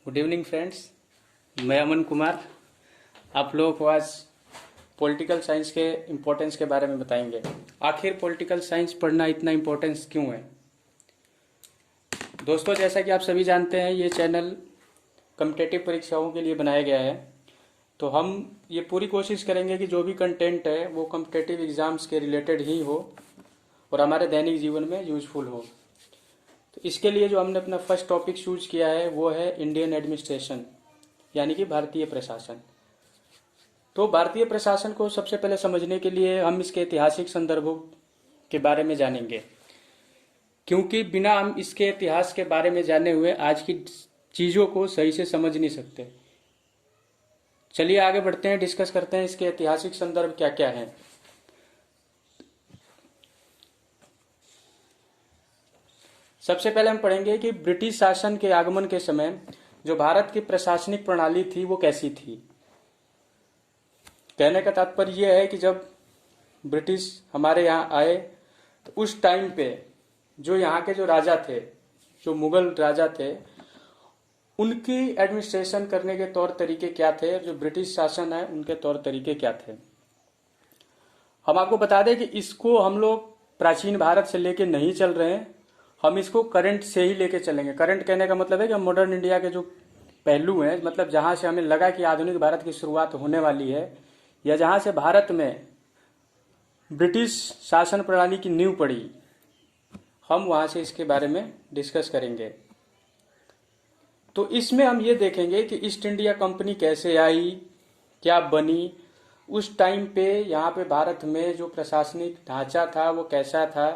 Good evening friends, मैं अमन कुमार आप लोगों को आज पॉलिटिकल साइंस के इम्पोर्टेंस के बारे में बताएंगे। आखिर पॉलिटिकल साइंस पढ़ना इतना इम्पोर्टेंस क्यों है? दोस्तों, जैसा कि आप सभी जानते हैं, ये चैनल कॉम्पिटिटिव परीक्षाओं के लिए बनाया गया है। तो हम ये पूरी कोशिश करेंगे कि जो भी कंटेंट है वो कॉम्पिटिटिव एग्जाम्स के रिलेटेड ही हो और हमारे दैनिक जीवन में यूजफुल हो। तो इसके लिए जो हमने अपना फर्स्ट टॉपिक चूज किया है वो है इंडियन एडमिनिस्ट्रेशन, यानी कि भारतीय प्रशासन। तो भारतीय प्रशासन को सबसे पहले समझने के लिए हम इसके ऐतिहासिक संदर्भों के बारे में जानेंगे, क्योंकि बिना हम इसके इतिहास के बारे में जाने हुए आज की चीज़ों को सही से समझ नहीं सकते। चलिए आगे बढ़ते हैं, डिस्कस करते हैं इसके ऐतिहासिक संदर्भ क्या क्या हैं। सबसे पहले हम पढ़ेंगे कि ब्रिटिश शासन के आगमन के समय जो भारत की प्रशासनिक प्रणाली थी वो कैसी थी। कहने का तात्पर्य यह है कि जब ब्रिटिश हमारे यहाँ आए तो उस टाइम पे जो यहाँ के जो राजा थे, जो मुगल राजा थे, उनकी एडमिनिस्ट्रेशन करने के तौर तरीके क्या थे, जो ब्रिटिश शासन है उनके तौर तरीके क्या थे। हम आपको बता दें कि इसको हम लोग प्राचीन भारत से लेके नहीं चल रहे हैं, हम इसको करंट से ही लेके चलेंगे। करंट कहने का मतलब है कि मॉडर्न इंडिया के जो पहलू हैं, मतलब जहां से हमें लगा कि आधुनिक भारत की शुरुआत होने वाली है, या जहां से भारत में ब्रिटिश शासन प्रणाली की नींव पड़ी, हम वहां से इसके बारे में डिस्कस करेंगे। तो इसमें हम ये देखेंगे कि ईस्ट इंडिया कंपनी कैसे आई, क्या बनी, उस टाइम पे यहाँ पे भारत में जो प्रशासनिक ढांचा था वो कैसा था,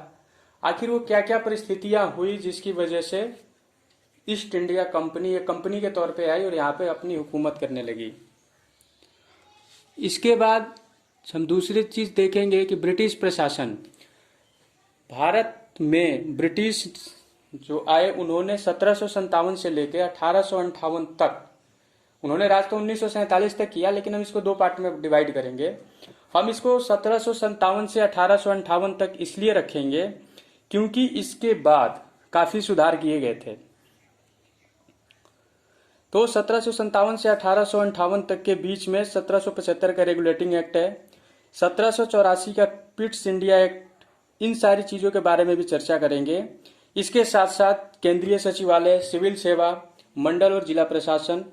आखिर वो क्या क्या परिस्थितियां हुई जिसकी वजह से ईस्ट इंडिया कंपनी एक कंपनी के तौर पे आई और यहाँ पे अपनी हुकूमत करने लगी। इसके बाद हम दूसरी चीज देखेंगे कि ब्रिटिश प्रशासन, भारत में ब्रिटिश जो आए उन्होंने 1757 से लेकर 1858 तक, उन्होंने राज तो 1947 तक किया, लेकिन हम इसको दो पार्ट में डिवाइड करेंगे। हम इसको 1757 से 1858 तक इसलिए रखेंगे क्योंकि इसके बाद काफी सुधार किए गए थे। तो 1757 से 1858 तक के बीच में 1775 का रेगुलेटिंग एक्ट है, 1784 का पिट्स इंडिया एक्ट, इन सारी चीजों के बारे में भी चर्चा करेंगे। इसके साथ साथ केंद्रीय सचिवालय, सिविल सेवा, मंडल और जिला प्रशासन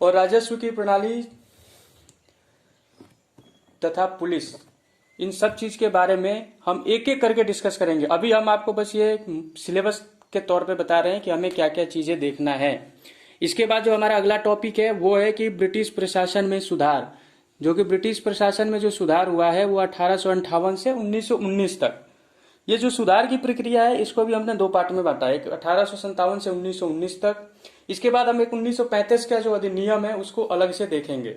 और राजस्व की प्रणाली तथा पुलिस, इन सब चीज के बारे में हम एक एक करके डिस्कस करेंगे। अभी हम आपको बस ये सिलेबस के तौर पे बता रहे हैं कि हमें क्या क्या चीजें देखना है। इसके बाद जो हमारा अगला टॉपिक है वो है कि ब्रिटिश प्रशासन में सुधार, जो कि ब्रिटिश प्रशासन में जो सुधार हुआ है वो 1858 से 1919 तक। ये जो सुधार की प्रक्रिया है इसको भी हमने दो पार्ट में बांटा है, 1857 से 1919 तक। इसके बाद हम एक 1935 का जो अधिनियम है उसको अलग से देखेंगे।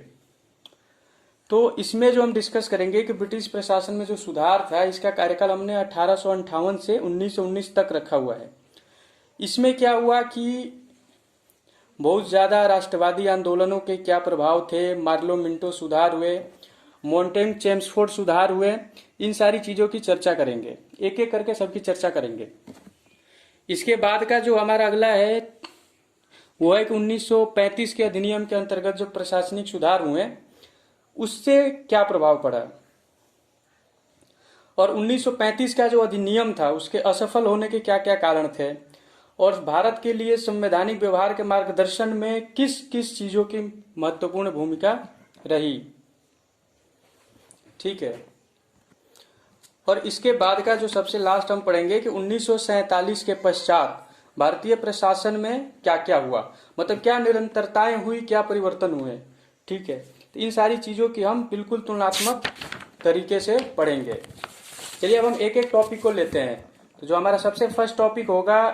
तो इसमें जो हम डिस्कस करेंगे कि ब्रिटिश प्रशासन में जो सुधार था इसका कार्यकाल हमने 1858 से 1919 तक रखा हुआ है। इसमें क्या हुआ कि बहुत ज्यादा राष्ट्रवादी आंदोलनों के क्या प्रभाव थे, मार्लो मिंटो सुधार हुए, मोंटेग चेम्सफोर्ड सुधार हुए, इन सारी चीजों की चर्चा करेंगे, एक एक करके सबकी चर्चा करेंगे। इसके बाद का जो हमारा अगला है वो है कि 1935 के अधिनियम के अंतर्गत जो प्रशासनिक सुधार हुए उससे क्या प्रभाव पड़ा, और 1935 का जो अधिनियम था उसके असफल होने के क्या क्या कारण थे, और भारत के लिए संवैधानिक व्यवहार के मार्गदर्शन में किस किस चीजों की महत्वपूर्ण भूमिका रही। ठीक है। और इसके बाद का जो सबसे लास्ट हम पढ़ेंगे कि 1947 के पश्चात भारतीय प्रशासन में क्या क्या हुआ, मतलब क्या निरंतरताएं हुई, क्या परिवर्तन हुए। ठीक है। तो इन सारी चीजों की हम बिल्कुल तुलनात्मक तरीके से पढ़ेंगे। चलिए अब हम एक एक टॉपिक को लेते हैं। तो जो हमारा सबसे फर्स्ट टॉपिक होगा,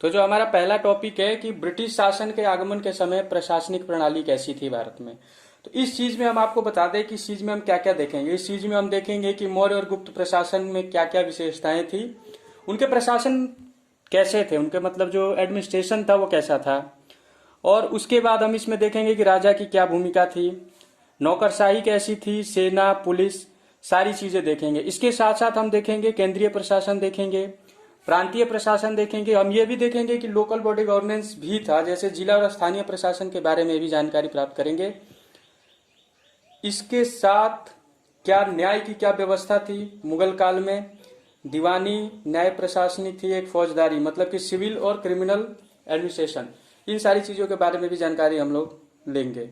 तो जो हमारा पहला टॉपिक है कि ब्रिटिश शासन के आगमन के समय प्रशासनिक प्रणाली कैसी थी भारत में। तो इस चीज में हम आपको बता दें कि इस चीज में हम क्या क्या देखेंगे। इस चीज में हम देखेंगे कि मौर्य और गुप्त प्रशासन में क्या क्या विशेषताएं थी, उनके प्रशासन कैसे थे, उनके मतलब जो एडमिनिस्ट्रेशन था वो कैसा था, और उसके बाद हम इसमें देखेंगे कि राजा की क्या भूमिका थी, नौकरशाही कैसी थी, सेना, पुलिस, सारी चीजें देखेंगे। इसके साथ साथ हम देखेंगे केंद्रीय प्रशासन देखेंगे, प्रांतीय प्रशासन देखेंगे। हम ये भी देखेंगे कि लोकल बॉडी गवर्नेंस भी था, जैसे जिला और स्थानीय प्रशासन के बारे में भी जानकारी प्राप्त करेंगे। इसके साथ क्या न्याय की क्या व्यवस्था थी मुगल काल में, दीवानी न्याय प्रशासनिक थी, एक फौजदारी मतलब कि सिविल और क्रिमिनल एडमिनिस्ट्रेशन, इन सारी चीजों के बारे में भी जानकारी हम लोग लेंगे।